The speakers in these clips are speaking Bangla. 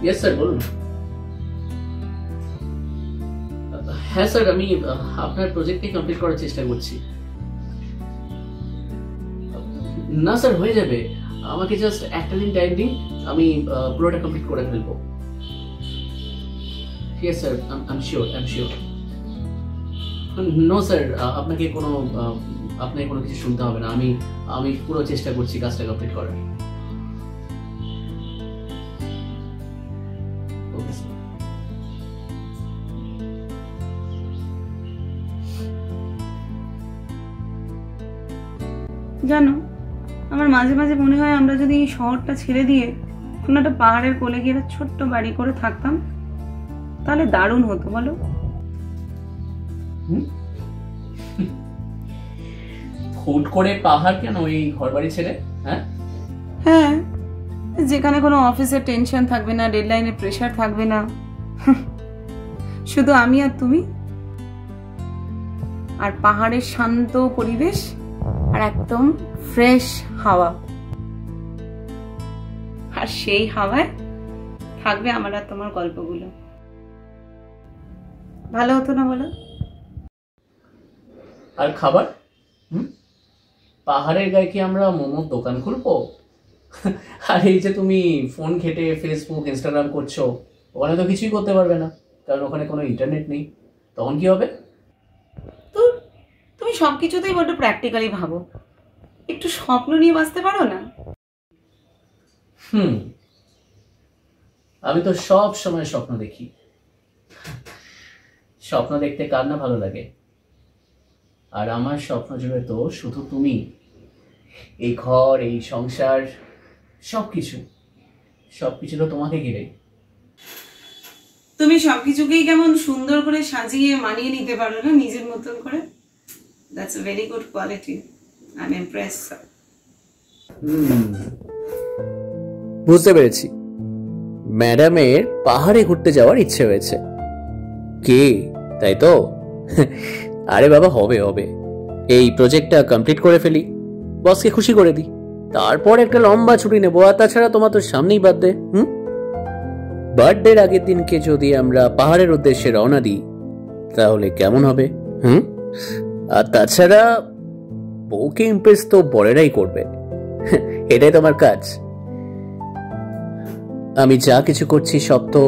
ইয়েস স্যার, বলুন। হ্যাঁ স্যার, আমি আপনার প্রজেক্টটি কমপ্লিট করার চেষ্টা করছি। না স্যার, হয়ে যাবে, আমাকে জাস্ট একটা দিন টাইম দিন, আমি পুরোটা কমপ্লিট করে ফেলবো। Yes sir, I am sure. No sir, আপনাকে কোনো কিছু শুনতে হবে না, আমি পুরো চেষ্টা করছি কাজটা কমপ্লিট করার। Okay sir. জানো, আমার মাঝে মাঝে মনে হয় আমরা যদি এই শহরটা ছেড়ে দিয়ে কোনো একটা পাহাড়ের কোলে গিয়ে একটা ছোট্ট বাড়ি করে থাকতাম, তাহলে দারুণ হতো, বলো? হুট করে পাহাড় কেন, এই ঘর বাড়ি ছেড়ে? হ্যাঁ, যেখানে কোনো অফিসের টেনশন থাকবে না, ডেডলাইনের প্রেশার থাকবে না, শুধু আমি আর তুমি, আর পাহাড়ের শান্ত পরিবেশ আর একদম ফ্রেশ হাওয়া, আর সেই হাওয়ায় থাকবে আমার আর তোমার গল্পগুলো। ভালো হতো না বলো? আর খাবার? পাহাড়ের গায়ে কি আমরা মোমোর দোকান খুলবো? আর এই যে তুমি ফোন ঘেটে ফেসবুক ইনস্টাগ্রাম করছো, ওখানে তো কিছুই করতে পারবে না, কারণ ওখানে কোনো ইন্টারনেট নেই। তখন কি হবে? তো তুমি সবকিছুতেই বড্ড প্র্যাকটিক্যালি ভাবো, একটু স্বপ্ন নিয়ে বাঁচতে পারো না? আমি তো সব সময় স্বপ্ন দেখি। স্বপ্ন দেখতে কার না ভালো লাগে? আর আমার স্বপ্ন জুড়ে তো শুধু তুমি, এই ঘর, এই সংসার, সবকিছু তো তোমাকে ঘিরে। তুমি সবকিছুকেই কেমন সুন্দর করে সাজিয়ে মানিয়ে নিতে পারো না নিজের মতন করে। That's a very good quality, I am impressed. বুঝতে পেরেছি, ম্যাডামের পাহাড়ে ঘুরতে যাওয়ার ইচ্ছে হয়েছে। কে, তাই তো? আরে বাবা, হবে। এই প্রজেক্টটা কমপ্লিট করে ফেলি, বসকে খুশি করে দিই, তারপর একটা লম্বা ছুটি নেবো। আর তাছাড়া তোমার তো সামনেই বার্থডে। বার্থডের আগের দিনকে যদি আমরা পাহাড়ের উদ্দেশ্যে রওনা দিই, তাহলে কেমন হবে? আর তাছাড়া বউকে ইমপ্রেস তো বড়েরাই করবে, এটাই তোমার কাজ। আমি যা কিছু করছি সব তো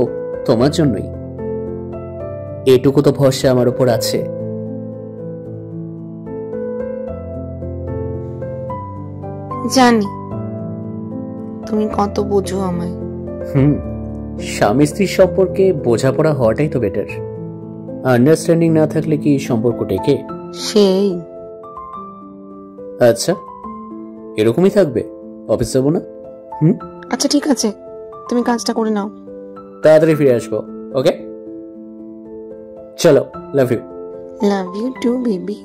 তোমার জন্যই, এটুকু তো ভরসা আমার উপর আছে। জানি তুমি কত বোঝো আমায়। স্বামী স্ত্রীর সম্পর্কে বোঝাপড়া হওয়াটাই তো বেটার। আন্ডারস্ট্যান্ডিং না থাকলে কি সম্পর্ক টেকে? সেই আচ্ছা, এরকমই থাকবে? অফিস যাবো না? আচ্ছা ঠিক আছে, তুমি কাজটা করে নাও, তাড়াতাড়ি ফিরে আসবো। ওকে, চলো, love you too baby.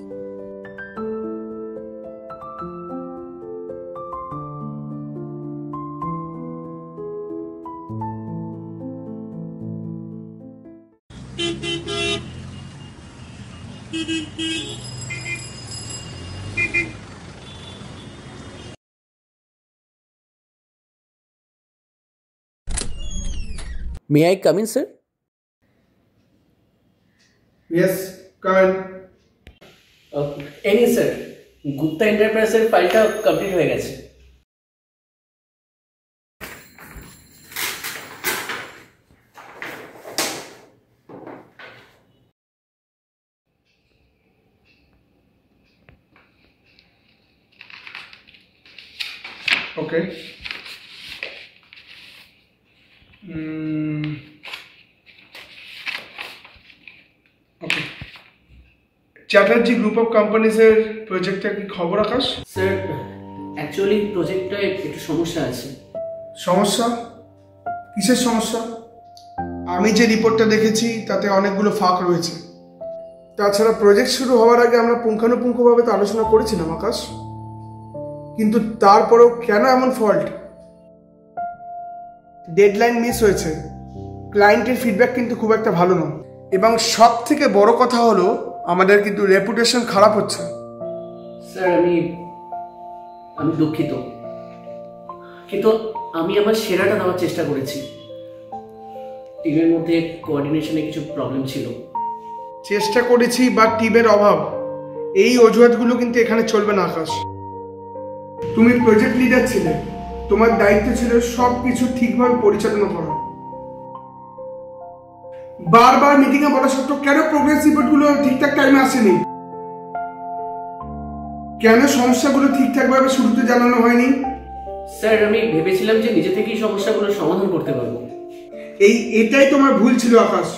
May I come in, sir? Yes, come in. Any sir, Gupta এন্টারপ্রাইজের ফাইলটা কমপ্লিট হয়ে গেছে। Okay. Okay. Chatterjee group of কোম্পানিজের প্রজেক্টের কি খবর আকাশ? স্যার, অ্যাকচুয়ালি প্রজেক্টটায় একটু সমস্যা আছে। সমস্যা? কিসের সমস্যা? আমি যে রিপোর্টটা দেখেছি তাতে অনেকগুলো ফাঁক রয়েছে। তাছাড়া প্রজেক্ট শুরু হওয়ার আগে আমরা পুঙ্খানুপুঙ্খভাবে তো আলোচনা করেছিলাম আকাশ, কিন্তু তারপরেও কেন এমন ফল্ট? ডেডলাইন মিস হয়েছে, ক্লায়েন্টের ফিডব্যাক কিন্তু খুব একটা ভালো নয়, এবং সব থেকে বড় কথা হলো আমাদের কিন্তু রেপুটেশন খারাপ হচ্ছে। স্যার, আমি দুঃখিত, কিন্তু আমি আমার সেরাটা দেওয়ার চেষ্টা করেছি। টিমের মধ্যে কোঅর্ডিনেশনে কিছু প্রবলেম ছিল। চেষ্টা করেছি, বাট টিমের অভাব। এই অজুহাতগুলো কিন্তু এখানে চলবে না আকাশ। তুমি প্রজেক্ট লিডার ছিলে, তোমার দায়িত্ব ছিল সব কিছু ঠিকভাবে পরিচালনা করা। বারবার মিটিং এ বলা সত্ত্বেও কেন প্রোগ্রেস রিপোর্টগুলো ঠিকঠাক টাইমে আসেনি? কেন সমস্যাগুলো ঠিকঠাকভাবে শুরুতে জানানো হয়নি? স্যার, আমি ভেবেছিলাম যে নিজে থেকেই সমস্যাগুলো সমাধান করতে পারবো। এটাই তোমার ভুল ছিল আকাশ।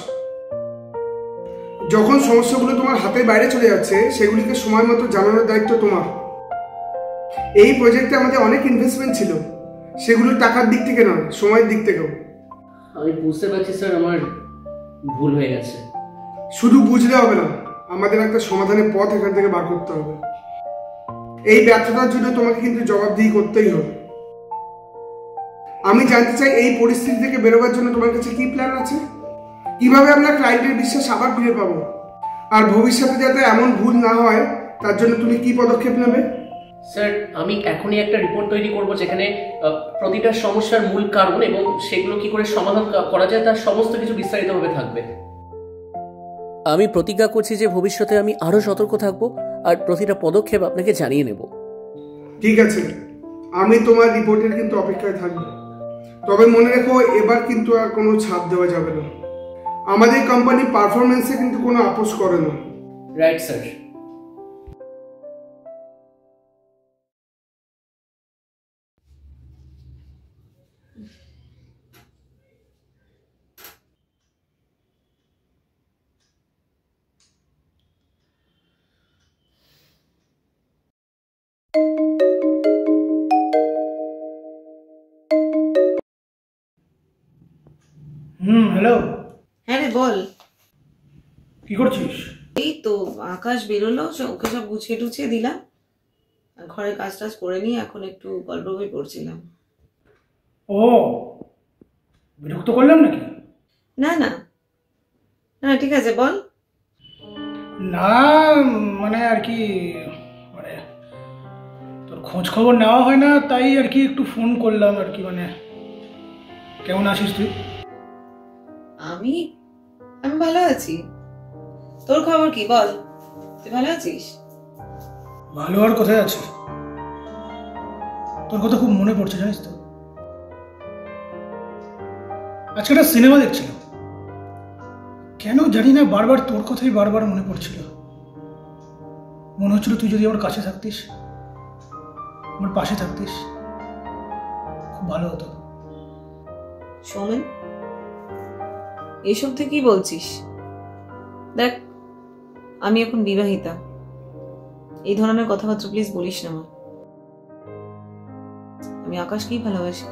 যখন সমস্যাগুলো তোমার হাতের বাইরে চলে যাচ্ছে, সেগুলিকে সময় মতো জানানোর দায়িত্ব তোমার। এই প্রজেক্টে আমাদের অনেক ইনভেস্টমেন্ট ছিল, সেগুলো টাকার দিক থেকে নয়, সময়ের দিক থেকেও। আমি বুঝতে পারছি স্যার, আমার ভুল হয়ে গেছে। শুধু বুঝলে হবে না, আমাদের একটা সমাধানের পথ এখান থেকে বার করতে হবে। এই ব্যর্থতার জন্য তোমাকে কিন্তু জবাবদিহি করতেই হবে। আমি জানতে চাই, এই পরিস্থিতি থেকে বেরোবার জন্য তোমার কাছে কি প্ল্যান আছে? কিভাবে আমরা ক্লায়েন্টের বিশ্বাস আবার ফিরে পাবো? আর ভবিষ্যতে যাতে এমন ভুল না হয়, তার জন্য তুমি কি পদক্ষেপ নেবে? স্যার, আমি এখনই একটা রিপোর্ট তৈরি করব, যেখানে প্রতিটা সমস্যার মূল কারণ এবং সেগুলো কি করে সমাধান করা যায় তার সমস্ত কিছু বিস্তারিতভাবে থাকবে। আমি প্রতিজ্ঞা করছি যে ভবিষ্যতে আমি আরো সতর্ক থাকব আর প্রতিটা পদক্ষেপ আপনাকে জানিয়ে নেব। ঠিক আছে, আমি তোমার রিপোর্টের কিন্তু অপেক্ষায় থাকবো। তবে মনে রেখো, এবার কিন্তু আর কোনো ছাড় দেওয়া যাবে না। আমাদের কোম্পানি পারফরমেন্সে কিন্তু কোনো আপোষ করে না। Right sir. হ্যালো। হ্যাঁ রে, বল। কি করছিস? এই তো আকাশ বেরোলো, ওকে সব গুছিয়ে টুছিয়ে দিলাম, আর ঘরে কাজ টাজ করে নিয়ে এখন একটু গল্প বই পড়ছিলাম। ও, বিরক্ত করলাম নাকি? না না না, ঠিক আছে, বল। না, মানে আর কি, মানে তোর খোঁজ খবর নেওয়া হয় না, তাই আর কি একটু ফোন করলাম আর কি। মানে কেমন আছিস তুই? আমি আমি ভালো আছি। তোর খবর কি বল? তুই ভালো আছিস? ভালো আর কোথায় আছিস? তোর কথা খুব মনে পড়ছে, জানিস তো। আজকে একটা সিনেমা দেখছিলাম, কেন জানি না বারবার তোর কথাই বারবার মনে পড়ছিল। মনে হচ্ছিল তুই যদি আমার কাছে থাকতিস, আমার পাশে থাকতিস, খুব ভালো হতো। সৌমেন, এইসব তুই কি বলছিস? দেখ, আমি এখন বিবাহিতা। এই ধরনের কথাবার্তা প্লিজ বলিস না আমার। আমি আকাশকেই ভালোবাসি।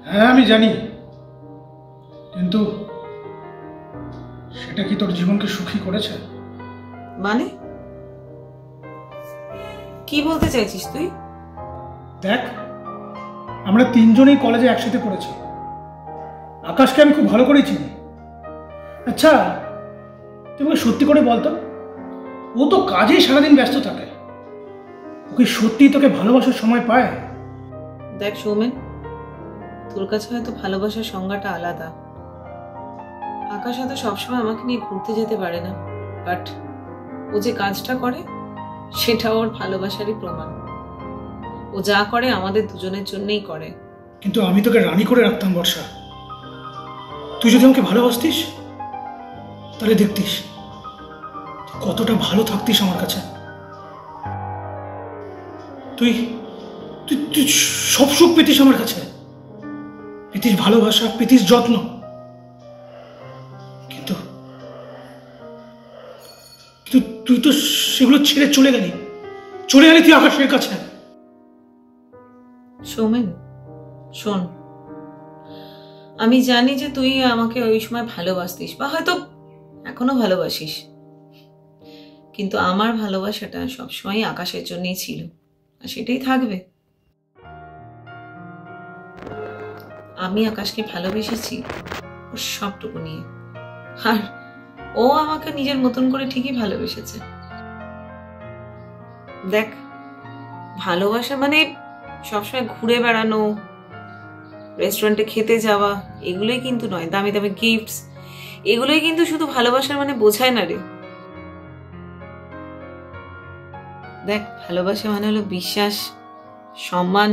হ্যাঁ আমি জানি, কিন্তু সেটা কি তোর জীবনকে সুখী করেছে? মানে কি বলতে চাইছিস তুই? দেখ, আমরা তিনজনেই কলেজে একসাথে পড়েছি। আকাশকে আমি খুব ভালো করেই চিনি। আচ্ছা, তুই আমাকে সত্যি করে বলতো, ও তো কাজেই সারাদিন ব্যস্ত থাকে, ওকে সত্যি তোকে ভালোবাসার সময় পায়? দেখ সৌমেন, তোর কাছে হয়তো ভালোবাসার সংজ্ঞাটা আলাদা। আকাশ হয়তো সবসময় আমাকে নিয়ে ঘুরতে যেতে পারে না, বাট ও যে কাজটা করে সেটা ওর ভালোবাসারই প্রমাণ। ও যা করে আমাদের দুজনের জন্যই করে। কিন্তু আমি তোকে রানী করে রাখতাম বর্ষা। তুই যদি আমাকে ভালোবাসতিস, তাহলে দেখতিস তুই কতটা ভালো থাকতিস আমার কাছে। তুই তুই তুই সব সুখ পেতিস আমার কাছে, পেতিস ভালোবাসা, পেতিস যত্ন। কিন্তু কিন্তু তুই তো সেগুলো ছেড়ে চলে গেলি তুই আকাশের কাছে। সৌমেন শোন, আমি জানি যে তুই আমাকে ওই সময় ভালোবাসতিস বা হয়তো এখনো ভালোবাসিস, কিন্তু আমার ভালোবাসাটা সবসময় আকাশের জন্যই ছিল আর সেটাই থাকবে। আমি আকাশকে ভালোবেসেছি ওর সবটুকু নিয়ে, আর ও আমাকে নিজের মতন করে ঠিকই ভালোবেসেছে। দেখ, ভালোবাসা মানে সবসময় ঘুরে বেড়ানো, রেস্টুরেন্টে খেতে যাওয়া, এগুলোই কিন্তু নয়। দামি দামি গিফটস, এগুলোই কিন্তু শুধু ভালোবাসার মানে বোঝায় না রে। দেখ, ভালোবাসা মানে হলো বিশ্বাস, সম্মান,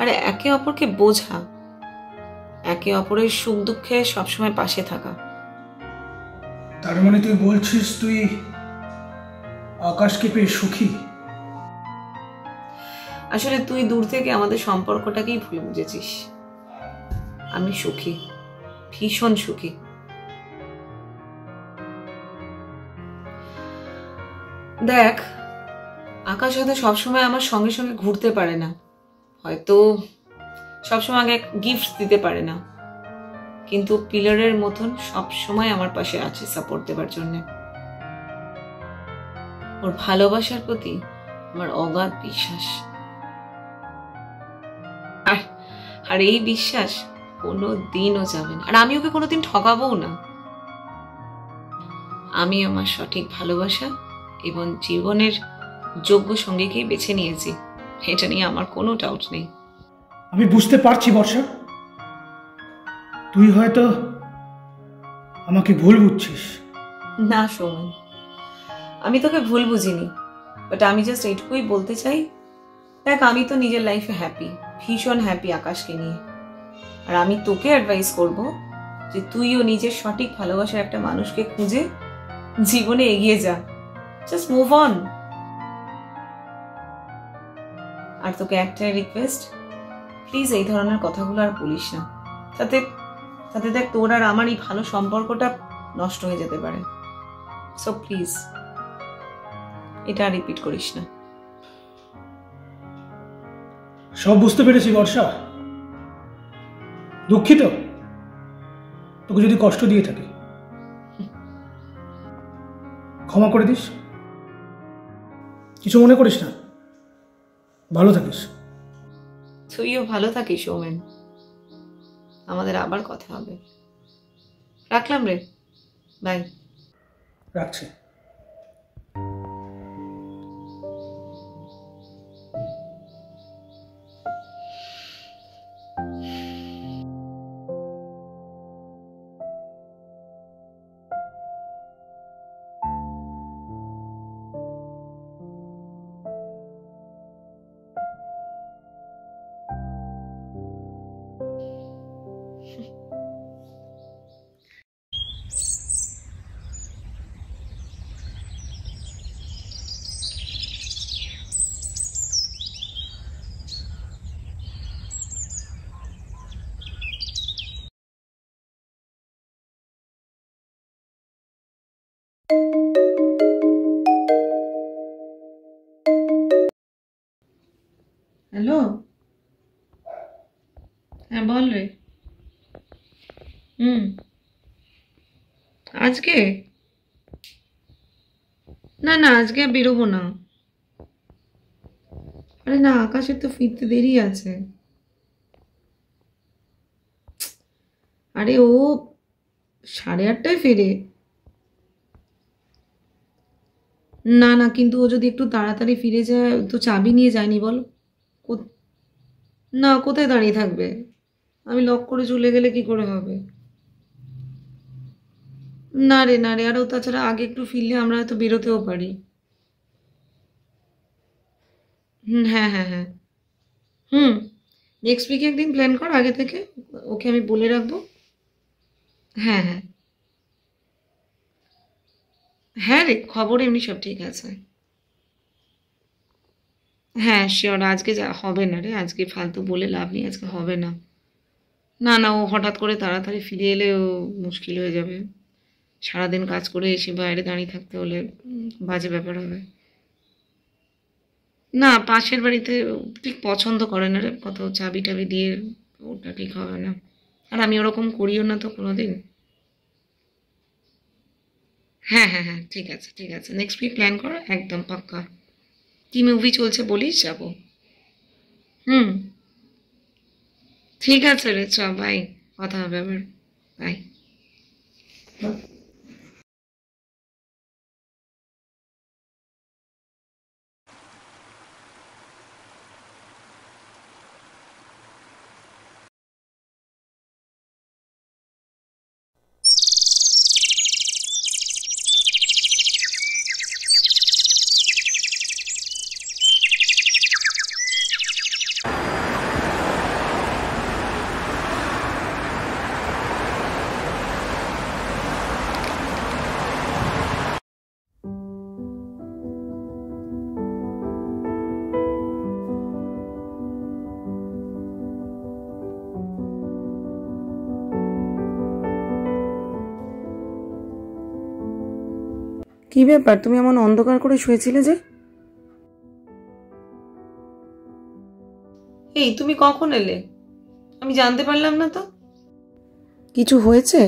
আর একে অপরকে বোঝা, একে অপরের সুখ দুঃখে সবসময় পাশে থাকা। তার মানে তুই বলছিস তুই আকাশকে পেয়ে সুখী? আসলে তুই দূর থেকে আমাদের সম্পর্কটাকেই ভুল বুঝেছিস। আমি সুখী, ভীষণ সুখী। দেখ, আকাশ হয়তো সবসময় আমার সঙ্গে সঙ্গে ঘুরতে পারে না, হয়তো সবসময় আগে গিফট দিতে পারে না, কিন্তু পিলারের মতন সবসময় আমার পাশে আছে সাপোর্ট দেবার জন্য। ওর ভালোবাসার প্রতি আমার অগাধ বিশ্বাস, আর এই বিশ্বাস কোনো দিনও যাবে না। আর আমি ওকে কোনোদিন ঠকাবও না। আমি আমার সঠিক ভালোবাসা এবং জীবনের যোগ্য সঙ্গীকেই বেছে নিয়েছি, এটা নিয়ে আমার কোনো ডাউট নেই। আমি বুঝতে পারছি বর্ষা, তুই হয়তো আমাকে ভুল বুঝছিস। না সৌমেন, আমি তোকে ভুল বুঝিনি, বাট আমি জাস্ট এইটুকুই বলতে চাই, দেখ আমি তো নিজের লাইফে হ্যাপি, ভীষণ হ্যাপি আকাশকে নিয়ে। আর আমি তোকে অ্যাডভাইস করব যে তুইও নিজের সঠিক ভালোবাসার একটা মানুষকে খুঁজে জীবনে এগিয়ে যা, জাস্ট মুভ অন। আর তোকে একটাই রিকোয়েস্ট, প্লিজ এই ধরনের কথাগুলো আর বলিস না, তাতে তাতে দেখ তোর আর আমার এই ভালো সম্পর্কটা নষ্ট হয়ে যেতে পারে। সো প্লিজ এটা রিপিট করিস না। সব বুঝতে পেরেছি বর্ষা, দুঃখিত তোকে যদি কষ্ট দিয়ে থাকে, ক্ষমা করে দিস, কিছু মনে করিস না, ভালো থাকিস। তুইও ভালো থাকিস সৌমেন, আমাদের আবার কথা হবে। রাখলাম রে, বাই। রাখছি। হ্যালো, হ্যাঁ বল রে। আজকে না না, আজকে আর বেরোবো না। আরে না, আকাশের তো ফিরতে দেরি আছে। আরে ও 8:30টায় ফেরে। না না, কিন্তু ও যদি একটু তাড়াতাড়ি ফিরে যায় তো চাবি নিয়ে যায়নি বল। না, কোথায় দাঁড়িয়ে থাকবে? আমি লক করে চলে গেলে কি করে হবে? না রে না রে, আর ও তাছাড়া আগে একটু ফিরলে আমরা হয়তো বেরোতেও পারি। হ্যাঁ হ্যাঁ হ্যাঁ, নেক্সট উইকে একদিন প্ল্যান কর আগে থেকে, ওকে আমি বলে রাখবো। হ্যাঁ হ্যাঁ হ্যাঁ রে, খবর এমনি সব ঠিক আছে। হ্যাঁ শিওর, আজকে যা হবে না রে, আজকে ফালতু বলে লাভ নেই, আজকে হবে না। না না, ও হঠাৎ করে তাড়াতাড়ি ফিরে এলে ও মুশকিল হয়ে যাবে। সারাদিন কাজ করে এসে বাইরে দাঁড়িয়ে থাকতে হলে বাজে ব্যাপার হবে। না, পাশের বাড়িতে ঠিক পছন্দ করে না রে, কত চাবি টাবি দিয়ে, ওটা ঠিক হবে না। আর আমি ওরকম করিও না তো কোনোদিন। হ্যাঁ হ্যাঁ হ্যাঁ, ঠিক আছে ঠিক আছে, নেক্সট উইক প্ল্যান করো একদম পাক্কা। কি মুভি চলছে বলিস, যাবো। হুম, ঠিক আছে রে, চ বাই, কথা হবে আবার, বাই। কি ব্যাপার, তুমি এমন অন্ধকার করে শুয়েছিলে যে? এই তুমি কখন এলে? আমি জানতে পারলাম না তো। কিছু হয়েছে?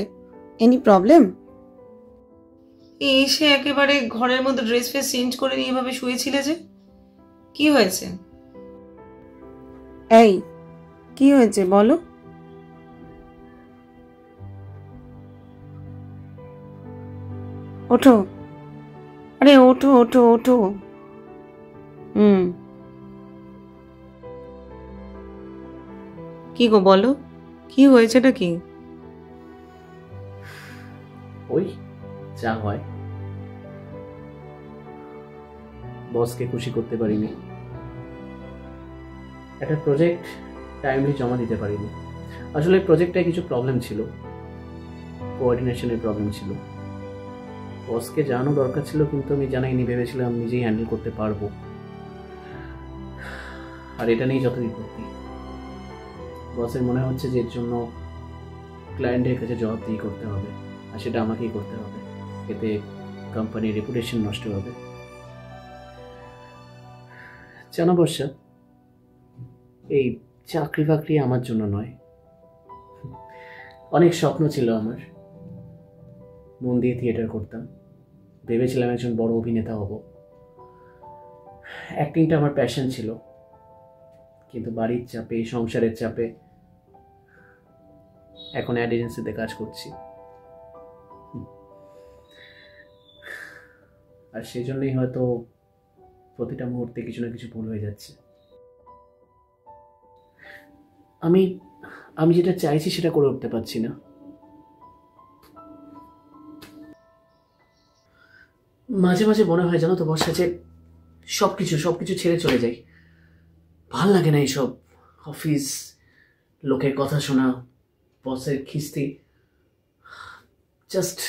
Any problem? এই এসে একেবারে ঘরের মধ্যে ড্রেস ফ্রেস চেঞ্জ করে নিয়ে এভাবে শুয়েছিলে যে, কি হয়েছে? এই কি হয়েছে বলো। ওঠো, আরে ওঠো ওঠো ওঠো। কি গো বলো, কি হয়েছেটা কি? ওই যা হয়, বসকে খুশি করতে পারিনি, একটা প্রজেক্ট টাইমলি জমা দিতে পারিনি। আসলে প্রজেক্টটায় কিছু প্রবলেম ছিল, কোঅর্ডিনেশনের প্রবলেম ছিল। বসকে জানানো দরকার ছিল, কিন্তু আমি জানাইনি, ভেবেছিলাম নিজেই হ্যান্ডেল করতে পারবো। আর এটা নিয়ে যত বিপত্তি, বসের মনে হচ্ছে যে এর জন্য ক্লায়েন্টের কাছে জবাবদিহি করতে হবে, আর সেটা আমাকেই করতে হবে। এতে কোম্পানির রেপুটেশন নষ্ট হবে। জানো বর্ষা, এই চাকরি বাকরি আমার জন্য নয়। অনেক স্বপ্ন ছিল আমার, মন দিয়ে থিয়েটার করতাম, ভেবেছিলাম একজন বড় অভিনেতা হব। অ্যাক্টিংটা আমার প্যাশন ছিল, কিন্তু বাড়ির চাপে, সংসারের চাপে এখন অ্যাড এজেন্সিতে কাজ করছি। আর সেই জন্যই হয়তো প্রতিটা মুহূর্তে কিছু না কিছু ভুল হয়ে যাচ্ছে। আমি যেটা চাইছি সেটা করে উঠতে পারছি না। মাঝে মাঝে মনে হয় জানো তো বর্ষা, যে সবকিছু ছেড়ে চলে যাই। ভাল লাগে না এইসব অফিস, লোকের কথা শোনা, বসের খিস্তি। জাস্ট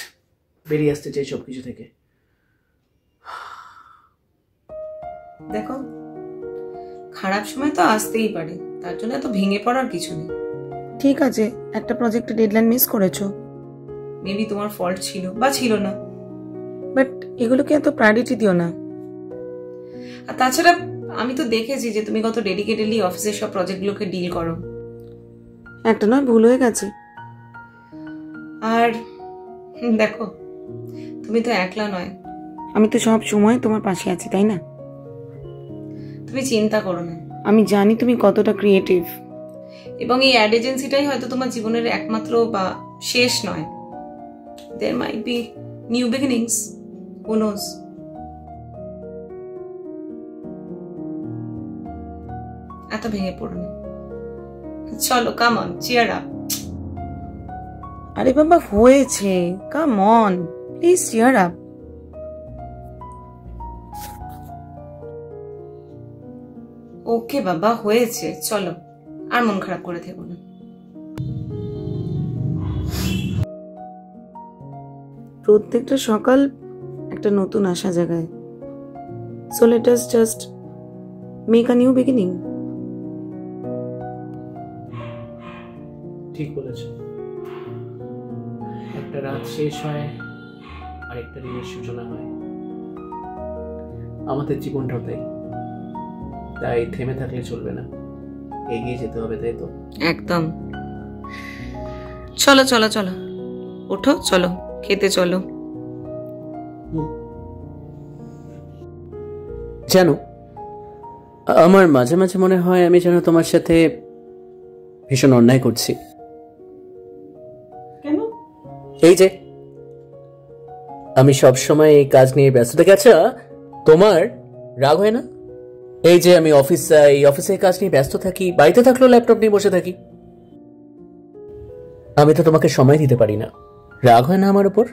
বেরিয়ে আসতে চাই সবকিছু থেকে। দেখো, খারাপ সময় তো আসতেই পারে, তার জন্য এত ভেঙে পড়ার কিছু নেই। ঠিক আছে, একটা প্রজেক্টে ডেডলাইন মিস করেছো, মেবি তোমার ফল্ট ছিল বা ছিল না, বাট এগুলোকে এত প্রায়োরিটি দিও না। আর তাছাড়া আমি তো দেখেছি যে তুমি কত ডেডিকেটেডলি অফিসের সব প্রজেক্টগুলোকে ডিল করো। একটা নয়, ভুল হয়ে গেছে। আর দেখো, তুমি তো একলা নয়, আমি তো সব সময় তোমার পাশে আছি, তাই না? তুমি চিন্তা করো না। আমি জানি তুমি কতটা ক্রিয়েটিভ। এবং এই অ্যাড এজেন্সিটাই হয়তো তোমার জীবনের একমাত্র বা শেষ নয়। There might be new beginnings. Who knows? এত ভেঙে পড়ো না, চলো, কাম অন, চিয়ার আপ। আরে বাবা, হয়েছে, come on, please cheer up. Okay বাবা, হয়েছে, চলো, আর মন খারাপ করে থেকো না। প্রত্যেকটা সকাল একটা নতুন আশা জাগায়। So let us just make a new beginning. ঠিক বলেছ, একটা রাত শেষ হয় আর একটা দিনের সূচনা হয়। আমাদের জীবনটাও তাই থেমে থাকলে চলবে না, এগিয়ে যেতে হবে, তাই তো? একদম। চলো চলো চলো, ওঠো, চলো খেতে চলো। জানো, আমার মাঝে মাঝে মনে হয় আমি যেন তোমার সাথে ভীষণ অন্যায় করছি। কেন? এই যে আমি সব সময় এই কাজ নিয়ে ব্যস্ত থাকি। আচ্ছা, তোমার রাগ হয় না? এই যে আমি অফিসের কাজ নিয়ে ব্যস্ত থাকি, বাড়িতে থাকলেও ল্যাপটপ নিয়ে বসে থাকি, আমি তো তোমাকে সময় দিতে পারি না। রাগ হয় না আমার উপর?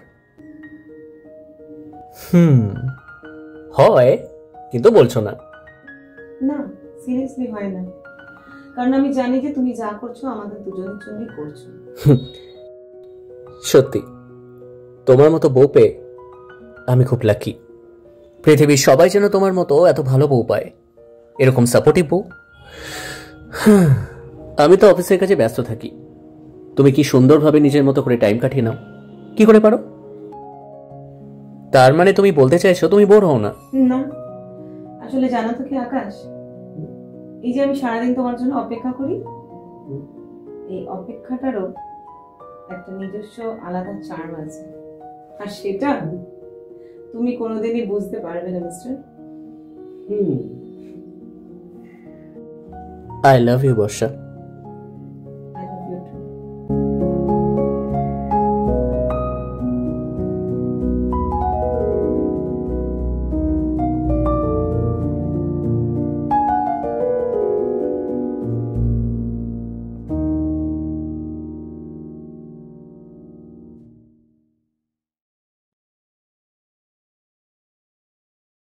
হয়, কিন্তু বলছো না। না, সিরিয়াসলি হয় না, কারণ আমি জানি যে তুমি যা করছো আমাদের দুজনের জন্যই করছো। সত্যি, তোমার মতো বউ পেয়ে আমি খুব লাকি। পৃথিবীর সবাই যেন তোমার মতো এত ভালো বউ পায়, এরকম সাপোর্টিভ বউ। আমি তো অফিসের কাছে ব্যস্ত থাকি, তুমি কি সুন্দরভাবে নিজের মতো করে টাইম কাটিয়ে নাও। কি করে পারো? তার মানে তুমি বলতে চাইছো তুমি বোর হও না? না, আসলে জানো তো কি আকাশ, এই যে আমি সারাদিন তোমার জন্য অপেক্ষা করি, এই অপেক্ষাটারও একটা নিজস্ব আলাদা চার্ম আছে, আর সেটা তুমি কোনোদিনই বুঝতে পারবে না mister. I love you Barsha.